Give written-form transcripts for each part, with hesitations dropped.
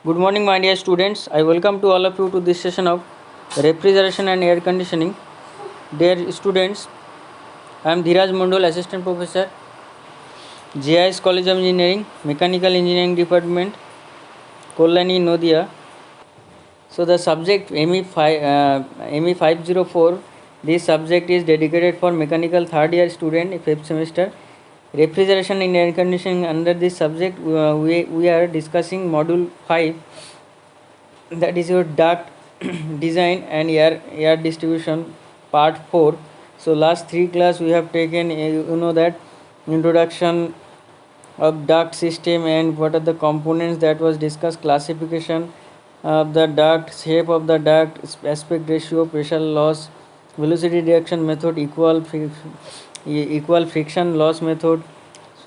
Good morning, my dear students. I welcome to all of you to this session of refrigeration and air conditioning. Dear students, I am Dhiraj Mondol, Assistant Professor, JIS College of Engineering, Mechanical Engineering Department, Kolani, Nodia. So the subject ME 504. This subject is dedicated for mechanical third year student, fifth semester. Refrigeration and air conditioning. Under this subject, we are discussing module 5, that is your duct design and air distribution, part 4. So last 3 class we have taken you know that introduction of duct system and what are the components that was discussed, classification of the duct, shape of the duct, aspect ratio, pressure loss, velocity reduction method, equal friction loss method,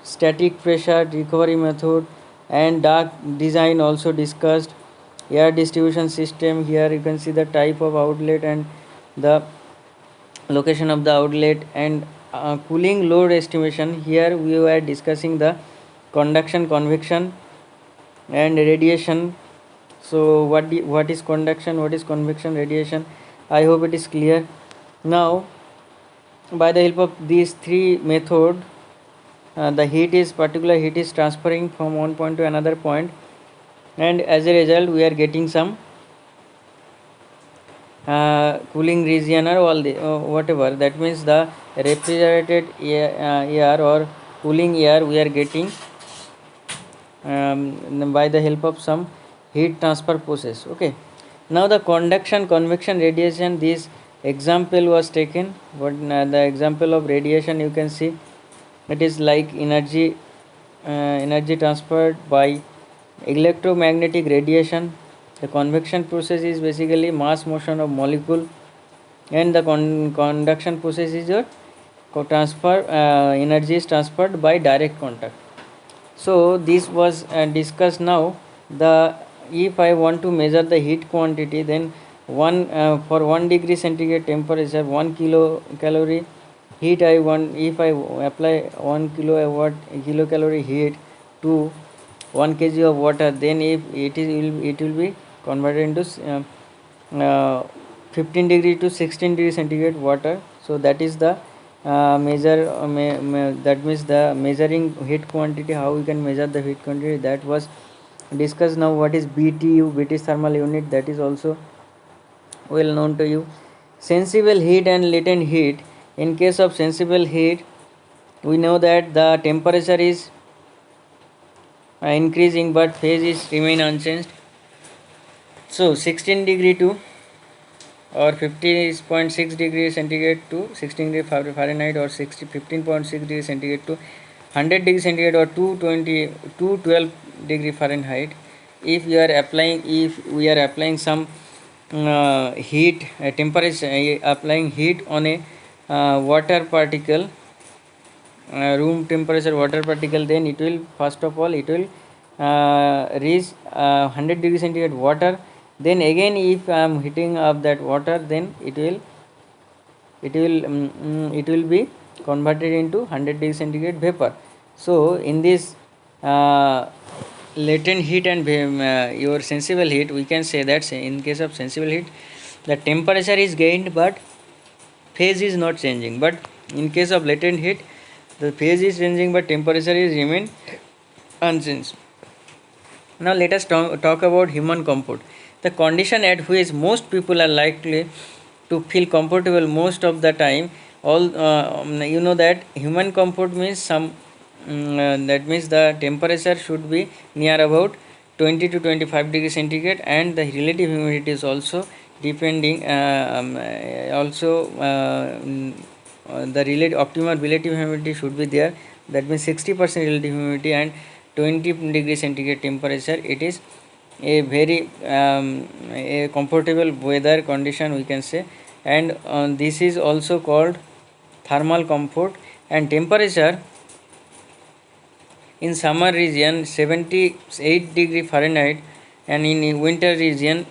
static pressure recovery method, and duct design also discussed. Air distribution system, here you can see the type of outlet and the location of the outlet, and cooling load estimation. Here we were discussing the conduction, convection and radiation. So what is conduction, what is convection, radiation? I hope it is clear. Now by the help of these three methods, the particular heat is transferring from one point to another point, and as a result we are getting some cooling region or all the whatever, that means the refrigerated air or cooling air we are getting by the help of some heat transfer process. Okay, now the conduction, convection, radiation, this example was taken. What the example of radiation, you can see it is like energy transferred by electromagnetic radiation. The convection process is basically mass motion of molecule, and the conduction process is your transfer energy is transferred by direct contact. So this was discussed. Now the if I want to measure the heat quantity, then for 1 degree centigrade temperature, 1 kilocalorie heat I want. If I apply 1 kilocalorie heat to 1 kg of water, then if it will be converted into 15 degree to 16 degree centigrade water. So that is the that means the measuring heat quantity, how we can measure the heat quantity, that was discussed. Now what is BTU, British thermal unit, that is also well known to you. Sensible heat and latent heat. In case of sensible heat, we know that the temperature is increasing but phase is remain unchanged. So 16 degree to or 50.6 degree centigrade to 16 degree Fahrenheit, or 15.6 degree centigrade to 100 degree centigrade, or 212 degree Fahrenheit. If we are applying some heat temperature, applying heat on a water particle, room temperature water particle, then it will first of all it will reach 100 degree centigrade water. Then again if I am heating up that water, then it will be converted into 100 degree centigrade vapor. So in this latent heat and your sensible heat, we can say that in case of sensible heat the temperature is gained but phase is not changing, but in case of latent heat the phase is changing but temperature is remain unchanged. Now let us talk about human comfort. The condition at which most people are likely to feel comfortable most of the time. All you know that human comfort means that means the temperature should be near about 20 to 25 degree centigrade, and the relative humidity is also depending the optimal relative humidity should be there. That means 60% relative humidity and 20 degree centigrade temperature. It is a very a comfortable weather condition, we can say, and this is also called thermal comfort. And temperature in summer region 78 degree Fahrenheit, and in winter region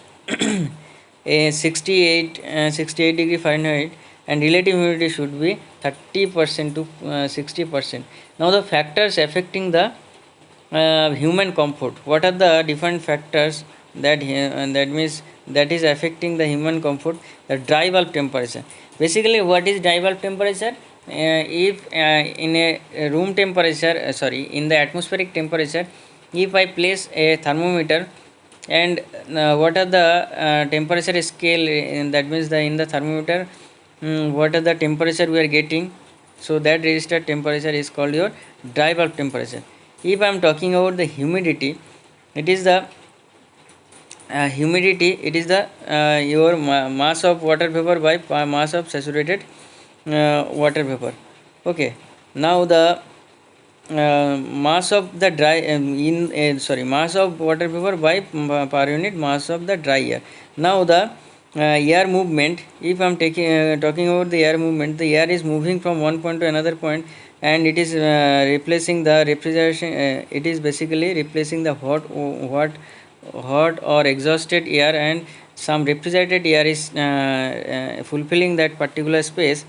a 68 degree Fahrenheit, and relative humidity should be 30% to 60%. Now the factors affecting the human comfort. What are the different factors that means that is affecting the human comfort? The dry bulb temperature. Basically, what is dry bulb temperature? If in a room temperature, in the atmospheric temperature, if I place a thermometer, and what are the temperature scale, that means the in the thermometer, what are the temperature we are getting, so that registered temperature is called your dry bulb temperature. If I am talking about the humidity, it is the it is the your mass of water vapor by mass of saturated water vapor. Okay, now the mass of the dry mass of water vapor by per unit mass of the dry air. Now the air movement, if I am taking talking about the air movement, the air is moving from one point to another point, and it is replacing the refrigeration, it is basically replacing the hot or exhausted air, and some refrigerated air is fulfilling that particular space.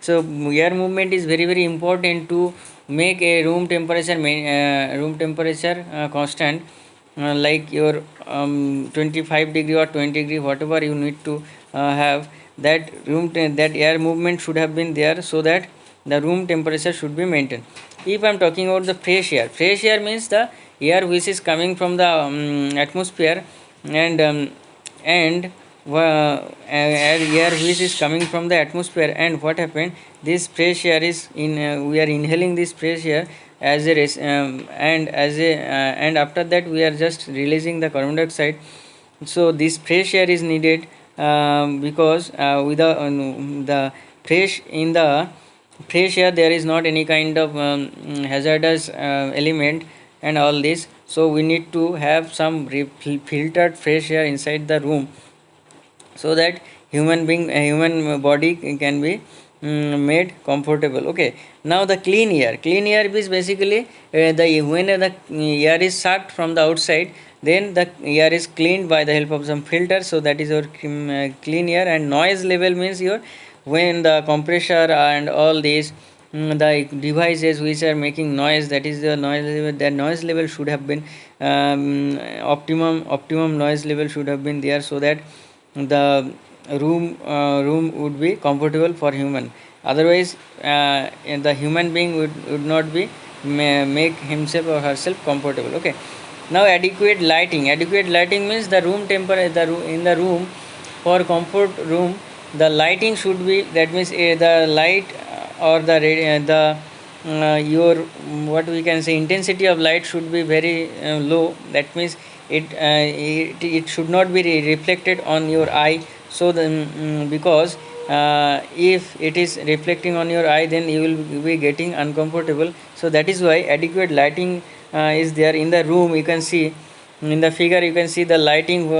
So air movement is very important to make a room temperature constant, like your 25 degree or 20 degree, whatever you need to have, that that air movement should have been there, so that the room temperature should be maintained. If I am talking about the fresh air means the air which is coming from the atmosphere, and air which is coming from the atmosphere, and what happened, this fresh air is in we are inhaling this fresh air as a and after that we are just releasing the carbon dioxide. So this fresh air is needed, because without the fresh air there is not any kind of hazardous element and all this. So we need to have some filtered fresh air inside the room, so that human body can be made comfortable. Okay, now the clean air is basically the when the air is sucked from the outside, then the air is cleaned by the help of some filter, so that is your clean air. And noise level means your when the compressor and all these the devices which are making noise, that is the noise level, that noise level should have been optimum noise level should have been there, so that the room would be comfortable for human. Otherwise the human being would not be make himself or herself comfortable. Okay, now adequate lighting means the room temperature, in the room, for comfort room, the lighting should be, that means the light or the your what we can say intensity of light should be very low. That means it should not be reflected on your eye. So because if it is reflecting on your eye, then you will be getting uncomfortable. So that is why adequate lighting is there in the room. You can see in the figure, you can see the lighting,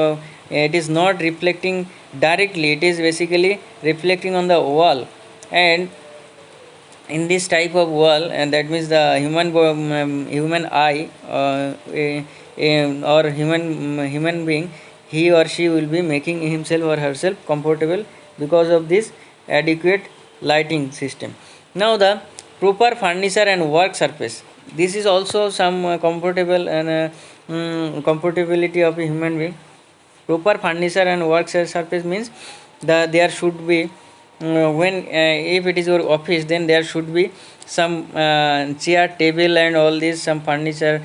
it is not reflecting directly, it is basically reflecting on the wall. And in this type of wall, and that means the human eye or human being, he or she will be making himself or herself comfortable because of this adequate lighting system. Now the proper furniture and work surface, this is also some comfortable and comfortability of a human being. Proper furniture and work surface means there should be when if it is your office, then there should be some chair, table and all this, some furniture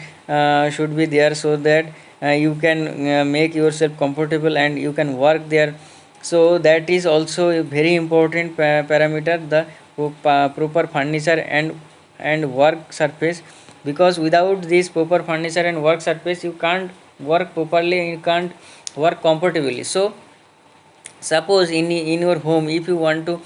should be there, so that you can make yourself comfortable and you can work there. So that is also a very important parameter, the proper furniture and work surface, because without this proper furniture and work surface, you can't work properly, you can't work comfortably. So suppose in your home, if you want to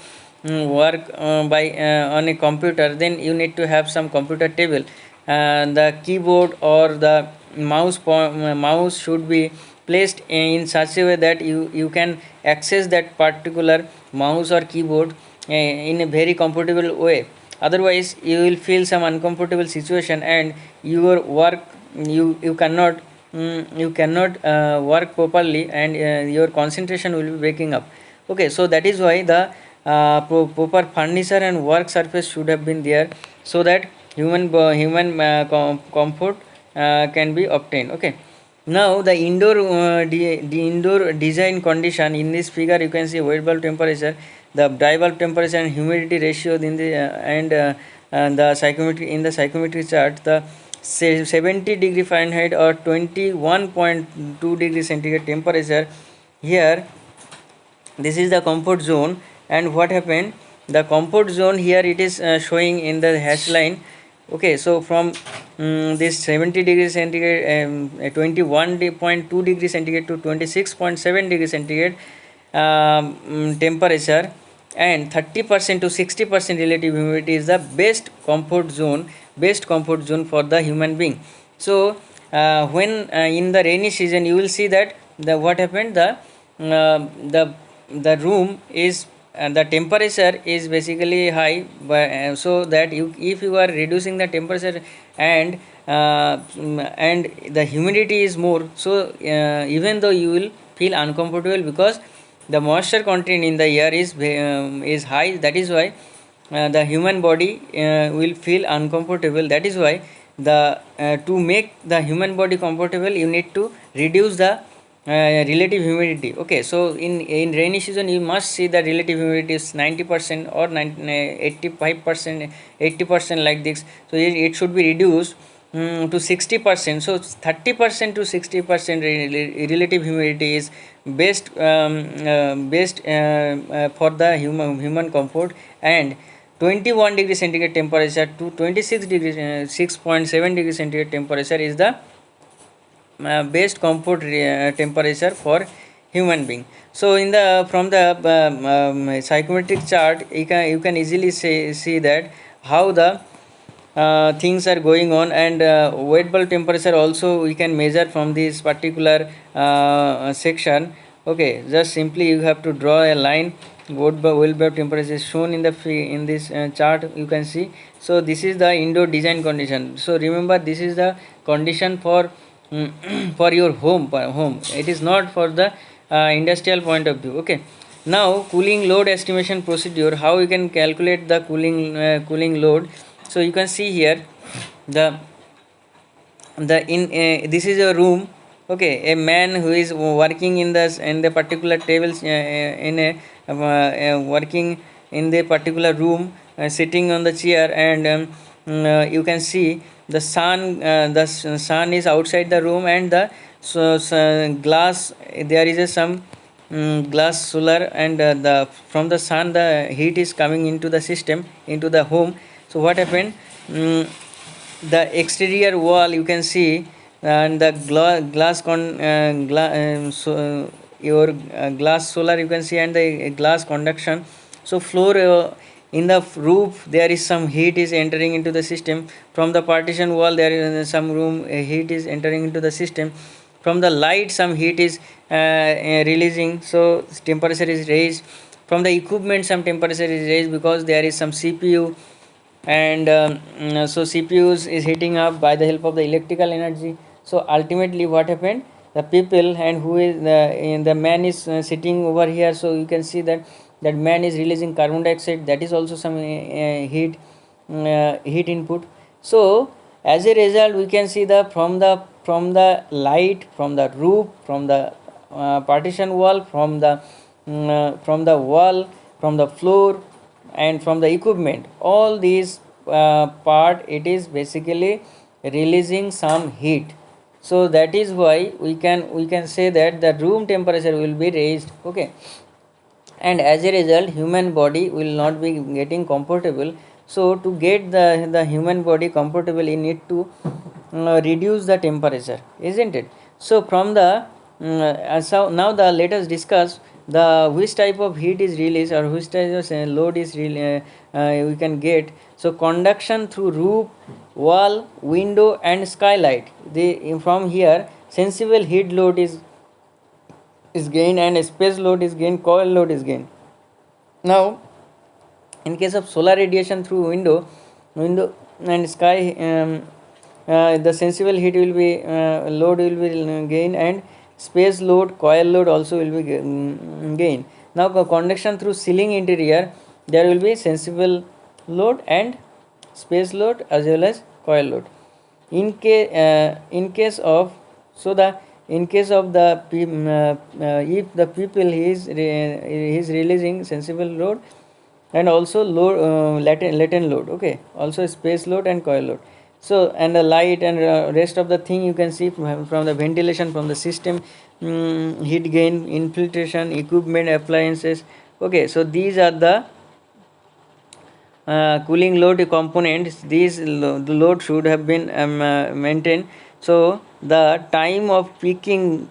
work by on a computer, then you need to have some computer table, the keyboard or the mouse should be placed in such a way that you can access that particular mouse or keyboard in a very comfortable way. Otherwise you will feel some uncomfortable situation, and your work, you cannot work properly, and your concentration will be breaking up. Okay, so that is why the proper furniture and work surface should have been there, so that human comfort can be obtained. Okay, now the the indoor design condition in this figure, you can see wet bulb temperature, the dry bulb temperature and humidity ratio in the and the psychrometric in the psychrometric chart, the 70 degree Fahrenheit or 21.2 degree centigrade temperature. Here this is the comfort zone, and what happened, the comfort zone here it is showing in the hash line. Okay, so from this 70 degrees centigrade, 21.2 degree centigrade to 26.7 degree centigrade temperature, and 30% to 60% relative humidity is the best comfort zone for the human being. So when in the rainy season, you will see that the what happened, the room is the temperature is basically high, but so that you, if you are reducing the temperature and and the humidity is more, so even though you will feel uncomfortable because the moisture content in the air is high. That is why the human body will feel uncomfortable. That is why the to make the human body comfortable, you need to reduce the relative humidity. Okay, so in rainy season you must see the relative humidity is 90% or 85%, 80% like this. So it should be reduced to 60%. So 30% to 60% relative humidity is best for the human comfort, and 21 degree centigrade temperature to 26 degree 6.7 degree centigrade temperature is the best comfort temperature for human being. So in the from the psychometric chart, you can easily see that how the things are going on, and wet bulb temperature also we can measure from this particular section. Okay, just simply you have to draw a line. Wet bulb temperature is shown in the in this chart, you can see. So this is the indoor design condition. So remember, this is the condition for for your home. It is not for the industrial point of view. Okay, now cooling load estimation procedure, how you can calculate the cooling load. So you can see here the in this is a room. Okay, a man who is working in the particular tables in a working in the particular room, sitting on the chair, and you can see the sun is outside the room, and the glass, there is a some glass solar, and the from the sun the heat is coming into the system, into the home. So what happened, the exterior wall you can see, and the your glass solar you can see, and the glass conduction. So floor, in the roof there is some heat is entering into the system. From the partition wall there is some room heat is entering into the system. From the light some heat is releasing, so temperature is raised. From the equipment some temperature is raised because there is some CPU, and so CPUs is heating up by the help of the electrical energy. So ultimately what happened, the people, and who is the man is sitting over here. So you can see that that man is releasing carbon dioxide, that is also some heat input. So as a result we can see the from the light, from the roof, from the partition wall, from the wall, from the floor, and from the equipment, all these part, it is basically releasing some heat. So that is why we can say that the room temperature will be raised. Okay, and as a result human body will not be getting comfortable. So to get the human body comfortable, you need to reduce the temperature, isn't it? So from the so now the let us discuss the which type of heat is released, or which type of load is we can get. So conduction through roof, wall, window, and skylight, they from here sensible heat load is gained, and space load is gained, coil load is gained. Now in case of solar radiation through window and sky, the sensible heat will be load will be gained, and space load, coil load also will be gained. Now conduction through ceiling interior, there will be sensible load and space load as well as coil load. in case of, so the in case of the if the people he is releasing sensible load and also load, latent load, okay, also space load and coil load. So and the light and rest of the thing you can see from the ventilation, from the system, heat gain, infiltration, equipment, appliances. Okay, so these are the cooling load components. The load should have been maintained. So the time of peak cooling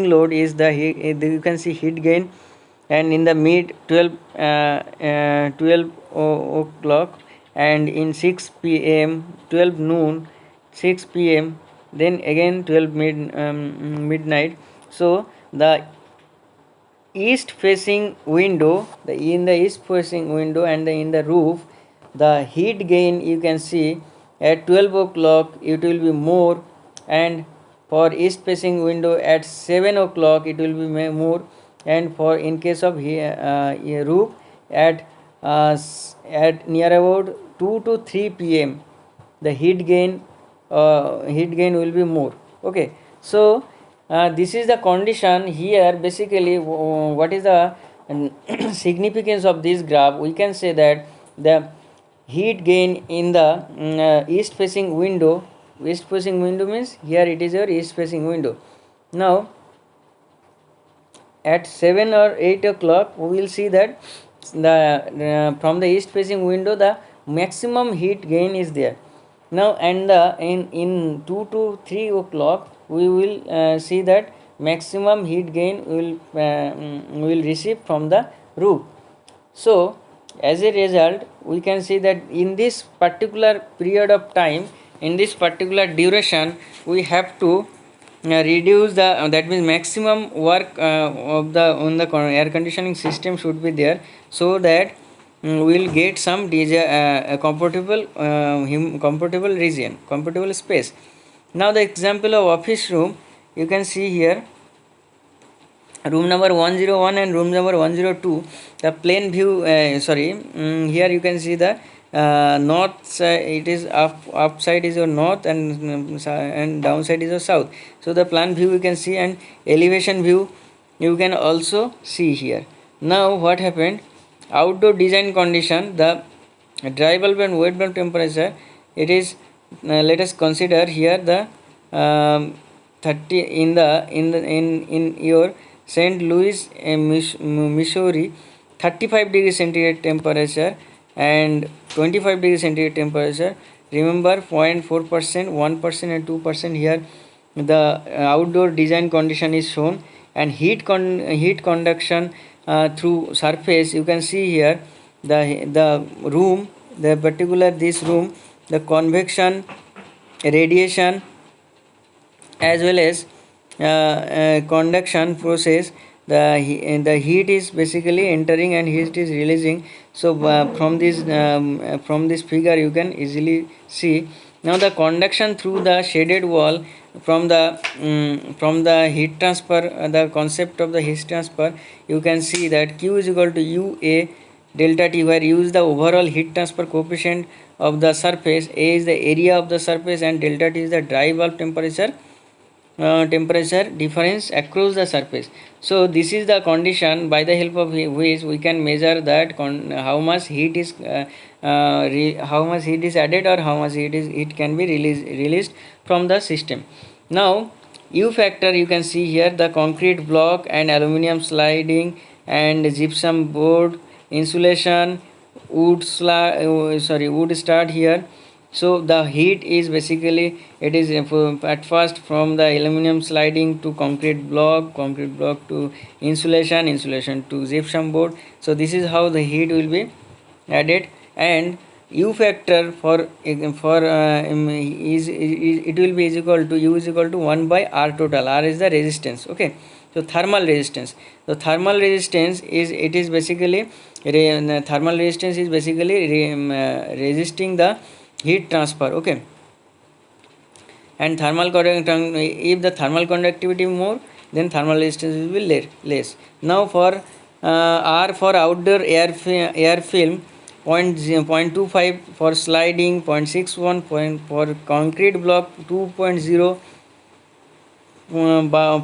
load is the heat, you can see heat gain, and in the mid 12 o'clock, and in 6 p.m. 12 noon, 6 p.m., then again 12 midnight. So the east facing window, in the east facing window and in the roof, the heat gain you can see at 12 o'clock it will be more, and for east facing window at 7 o'clock it will be more, and for in case of roof at at near about 2 to 3 p.m. the heat gain will be more. Okay, so this is the condition here. Basically what is the significance of this graph? We can say that the heat gain in the east facing window means here it is your east facing window. Now at 7 or 8 o'clock we will see that the from the east facing window the maximum heat gain is there. Now and in 2 to 3 o'clock we will see that maximum heat gain will receive from the roof. So as a result we can see that in this particular period of time, in this particular duration, we have to reduce the that means maximum work of the on the air conditioning system should be there, so that we will get some comfortable region, comfortable space. Now the example of office room, you can see here room number 101 and room number 102, the plane view, here you can see the north side, it is upside is your north, and downside is your south. So the plan view you can see, and elevation view you can also see here. Now what happened, outdoor design condition, the dry bulb and wet bulb temperature, it is let us consider here the 30 in your St. Louis, Missouri, 35 degree centigrade temperature and 25 degree centigrade temperature. Remember 0.4%, 1% and 2% here the outdoor design condition is shown, and heat conduction through surface you can see here the room, the particular this room, the convection, radiation as well as conduction process, the heat is basically entering and heat is releasing. So from this figure you can easily see. Now the conduction through the shaded wall, from the heat transfer, the concept of the heat transfer, you can see that Q is equal to UA delta T, where U is the overall heat transfer coefficient of the surface, A is the area of the surface, and delta T is the dry bulb temperature difference across the surface. So this is the condition by the help of which we can measure that how much heat is added, or how much it can be released from the system. Now U factor you can see here, the concrete block and aluminum sliding and gypsum board, insulation, wood start here. So the heat is basically, it is at first from the aluminum sliding to concrete block to insulation to gypsum board. So this is how the heat will be added. And U factor for is it will be equal to U is equal to 1 by R total. R is the resistance. Okay, so thermal resistance. So thermal resistance is basically resisting the heat transfer. Okay, and if the thermal conductivity more, then thermal resistance will be less. Now for R for outdoor air film, 0.25 for sliding, 0.61 for concrete block, 2.0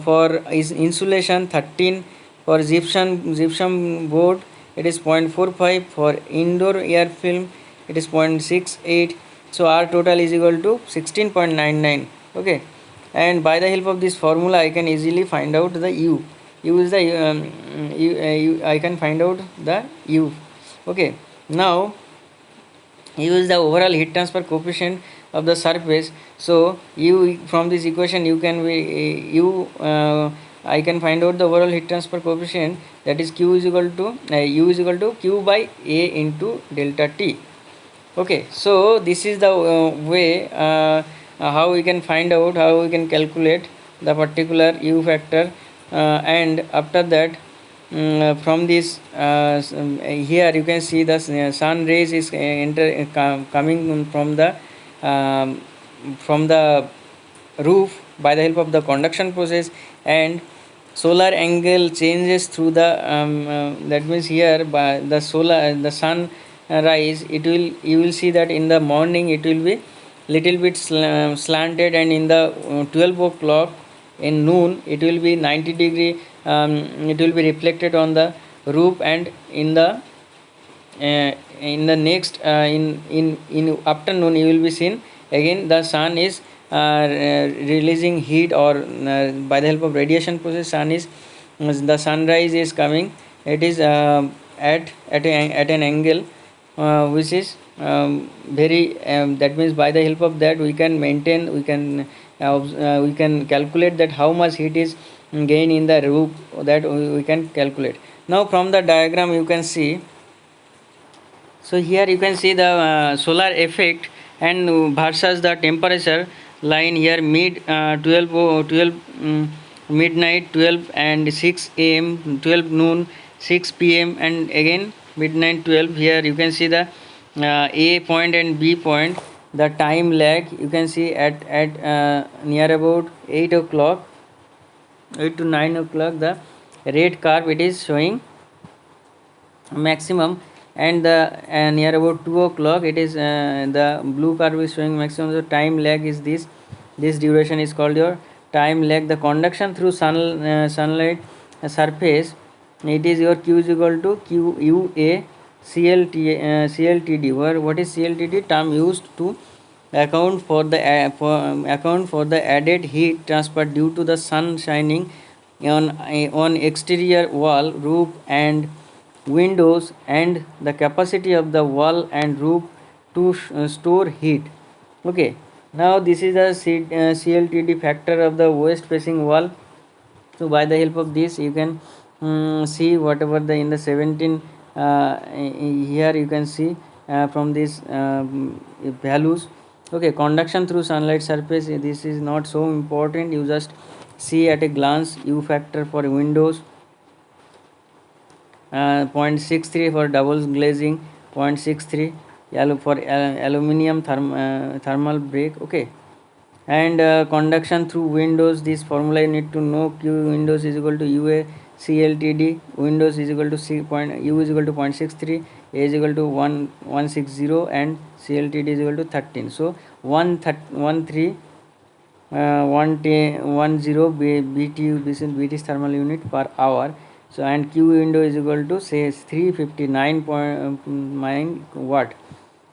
for is insulation, 13 for gypsum board, it is 0.45 for indoor air film, it is 0.68. So our total is equal to 16.99. Okay, and by the help of this formula I can easily find out the u is the I can find out the u. Okay, now u is the overall heat transfer coefficient of the surface. So u, from this equation you can be I can find out the overall heat transfer coefficient, that is q is equal to u is equal to q by a into delta t. Okay, so this is the way how we can find out, how we can calculate the particular u factor, and after that from this here you can see the sun rays is coming from the roof by the help of the conduction process, and solar angle changes through the that means here by the sun rise, it will, you will see that in the morning it will be little bit slanted, and in the 12 o'clock in noon it will be 90 degree, it will be reflected on the roof, and in the next in afternoon you will be seen again the sun is releasing heat, or by the help of radiation process sun is the sunrise is coming, it is at an angle which is very that means by the help of that we can maintain, we can calculate that how much heat is gain in the roof, that we can calculate. Now from the diagram you can see, so here you can see the solar effect and versus the temperature line here, mid 12 midnight 12 and 6 am, 12 noon, 6 pm, and again midnight 12. Here you can see the a point and b point, the time lag you can see at near about 8 o'clock, 8 to 9 o'clock, the red curve it is showing maximum, and the near about 2 o'clock it is the blue curve is showing maximum. So time lag is this duration is called your time lag. The conduction through sunlight surface, it is your q is equal to q u a CLTD, where what is CLTD term used to account for the added heat transfer due to the sun shining on exterior wall, roof and windows, and the capacity of the wall and roof to store heat. Okay, now this is the CLTD factor of the west facing wall. So by the help of this you can see whatever the in the 17 here you can see from these values. Okay, conduction through sunlight surface, this is not so important, you just see at a glance. U factor for windows 0.63 for double glazing, 0.63 for aluminium thermal break. Okay, and conduction through windows, this formula you need to know, q windows is equal to ua CLTD, windows is equal to u is equal to 0.63, a is equal to 160, and CLTD is equal to 13. So 1310 BTU, this is BT thermal unit per hour. So and q window is equal to say 359.9 watt.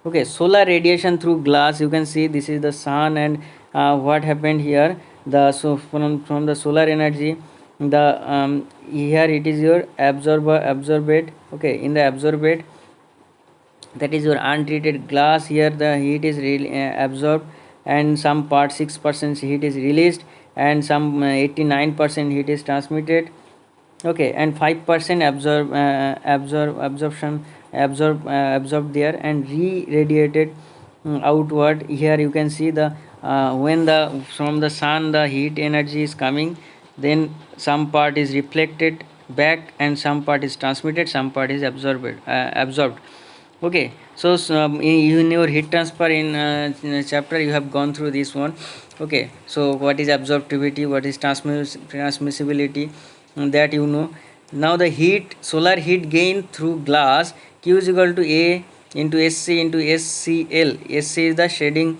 Okay, solar radiation through glass, you can see this is the sun, and what happened here, the so from the solar energy, the here it is your absorbed. Okay, in the absorbed, that is your untreated glass, here the heat is really absorbed, and some part 6% heat is released, and some 89% heat is transmitted. Okay, and 5% absorbed there and re-radiated outward. Here you can see the when the from the sun the heat energy is coming, then some part is reflected back and some part is transmitted, some part is absorbed. Okay, so in your heat transfer in chapter you have gone through this one. Okay, so what is absorptivity, what is transmissibility, that you know. Now the solar heat gain through glass, q is equal to a into SC into SCL. SC is the shading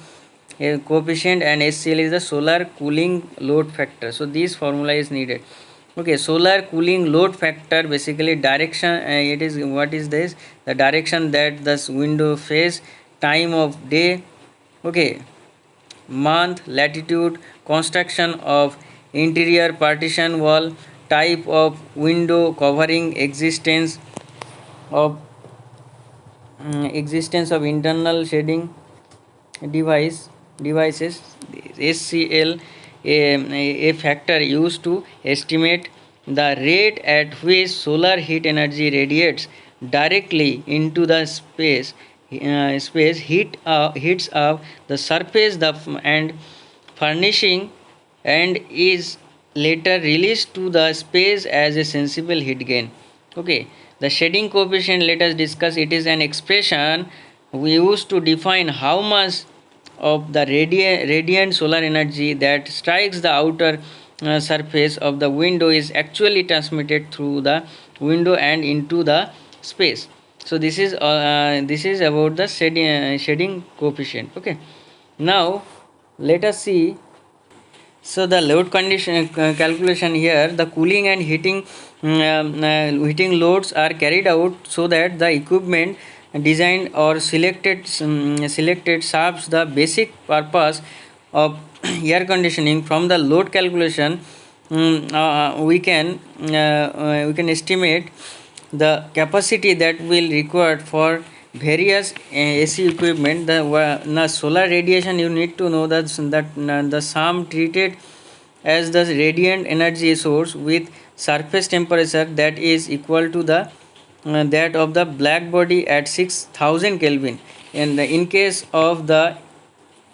coefficient and SCL is the solar cooling load factor. So this formula is needed. Okay, solar cooling load factor, basically direction, it is, what is this, the direction that the window face, time of day, okay, month, latitude, construction of interior partition wall, type of window covering, existence of internal shading devices. SCL, a factor used to estimate the rate at which solar heat energy radiates directly into the space heats up the surface and furnishing, and is later released to the space as a sensible heat gain. Okay, the shading coefficient, let us discuss. It is an expression we use to define how much of the radiant solar energy that strikes the outer surface of the window is actually transmitted through the window and into the space. So this is about the shading coefficient. Okay, now let us see. So the load condition calculation here, the cooling and heating loads are carried out so that the equipment designed or selected serves the basic purpose of air conditioning. From the load calculation, we can estimate the capacity that will required for various AC equipment. The solar radiation, you need to know that the sum treated as the radiant energy source with surface temperature that is equal to the that of the black body at 6000 Kelvin. And in case of the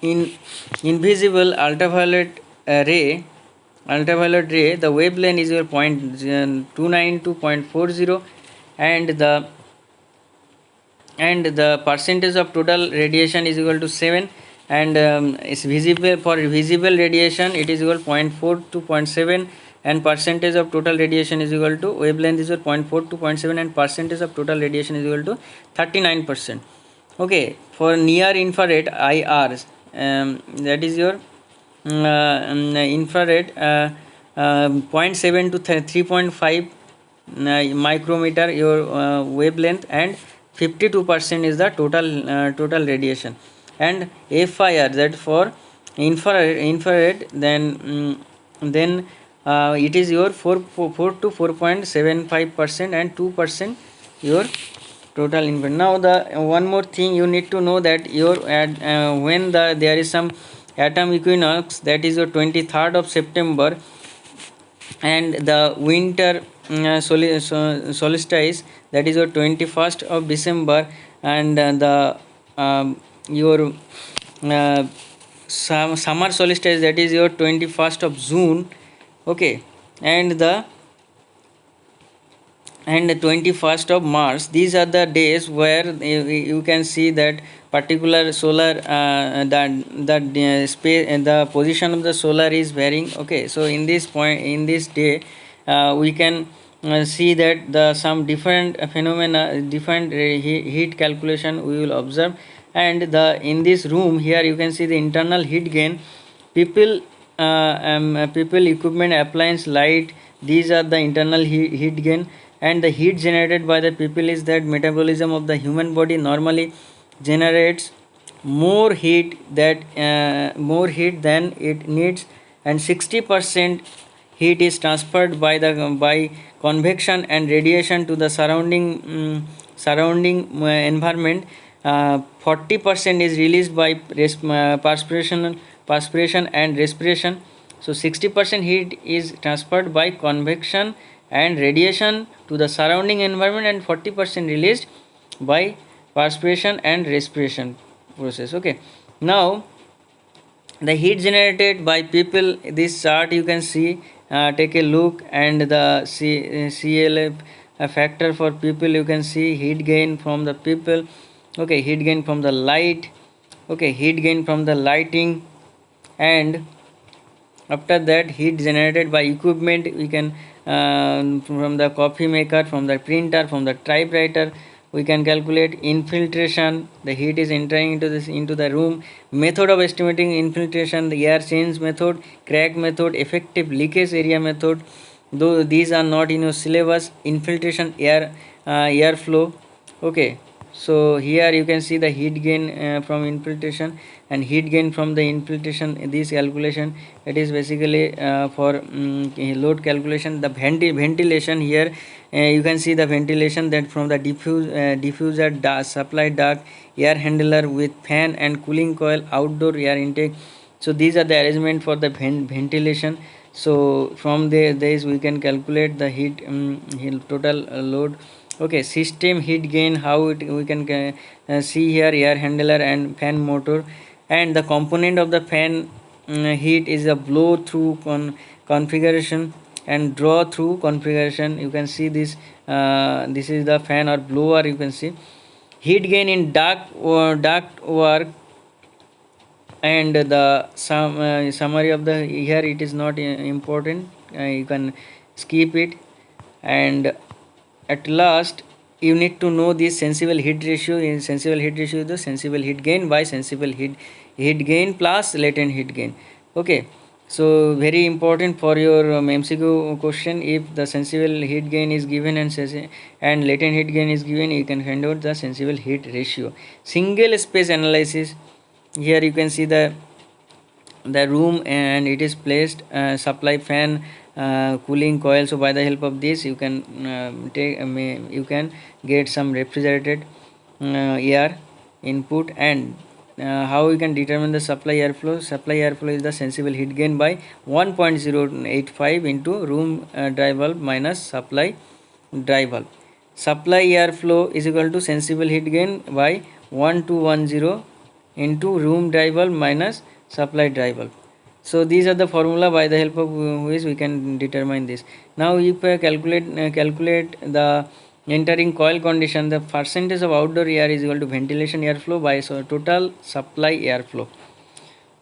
invisible ultraviolet ray, the wavelength is your 0.29 to 0.40, and the percentage of total radiation is equal to 7, and is visible, for visible radiation it is equal to 0.4 to 0.7, and percentage of total radiation is equal to, wavelength is equal to 0.4 to 0.7, and percentage of total radiation is equal to 39%. Okay, for near infrared IR, that is your infrared 0.7 to 3.5 micrometer your wavelength, and 52% is the total radiation. And FIR, that for infrared, then it is your 4 to 4.75%, and 2% your total infrared. Now the one more thing you need to know, that your when there is some autumn equinox, that is your 23rd of September, and the winter solstice, that is your 21st of December, and the your summer solstice, that is your 21st of June. Okay, and the 21st of March. These are the days where you can see that particular solar space, the position of the solar is varying. Okay, so in this day, we can see that the some different phenomena, different heat calculation we will observe. And in this room here, you can see the internal heat gain, people, equipment, appliance, light. These are the internal heat gain. And the heat generated by the people is that metabolism of the human body normally generates more heat than it needs, and 60% heat is transferred by convection and radiation to the surrounding environment. 40% is released by perspiration and respiration. So 60% heat is transferred by convection and radiation to the surrounding environment, and 40% released by perspiration and respiration process. Okay, now the heat generated by people, this chart you can see, take a look, and the CLF factor for people, you can see heat gain from the people. Okay, heat gain from the light. Okay, heat gain from the lighting, and after that heat generated by equipment, we can from the coffee maker, from the printer, from the typewriter. we can calculate infiltration, the heat is entering into the room, method of estimating infiltration, the air change method, crack method, effective leakage area method, though these are not in your syllabus. Infiltration, air flow. Okay, so here you can see the heat gain from infiltration and heat gain from the infiltration. This calculation, it is basically for load calculation. The ventilation here, you can see the ventilation that from the diffuser, supply duct, air handler with fan and cooling coil, outdoor air intake. So these are the arrangement for the ventilation. So from this we can calculate the heat total load. Okay, system heat gain, how we can see here, air handler and fan motor, and the component of the fan heat is a blow through configuration and draw through configuration. You can see this, this is the fan or blower. You can see heat gain in duct work, and the summary of the here, it is not important, you can skip it. And at last you need to know this sensible heat ratio. In sensible heat ratio is the sensible heat gain by sensible heat gain plus latent heat gain. Okay, so very important for your MCQ question. If the sensible heat gain is given and latent heat gain is given, you can find out the sensible heat ratio. Single space analysis, here you can see the room and it is placed supply fan, cooling coil. So by the help of this you can you can get some refrigerated air input. And how you can determine the supply airflow. Supply airflow is the sensible heat gain by 1.085 into room dry valve minus supply dry valve. Supply airflow is equal to sensible heat gain by 1210 into room dry valve minus supply dry valve. So these are the formula by the help of which we can determine this. Now if I calculate the entering coil condition, the percentage of outdoor air is equal to ventilation airflow by total supply airflow.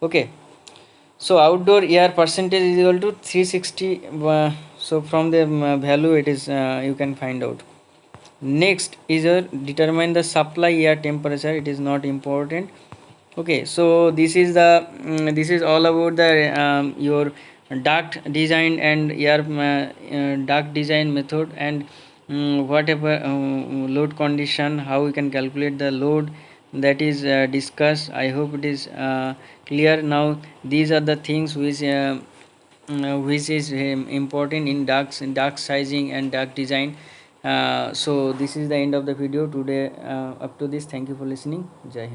Okay, so outdoor air percentage is equal to 360. So from the value, it is you can find out. Next is determine the supply air temperature. It is not important. Okay, so this is the this is all about the your duct design and air duct design method, and whatever load condition, how we can calculate the load, that is discussed. I hope it is clear now. These are the things which is important in duct sizing and duct design. So this is the end of the video today. Up to this, thank you for listening. Jai Hind.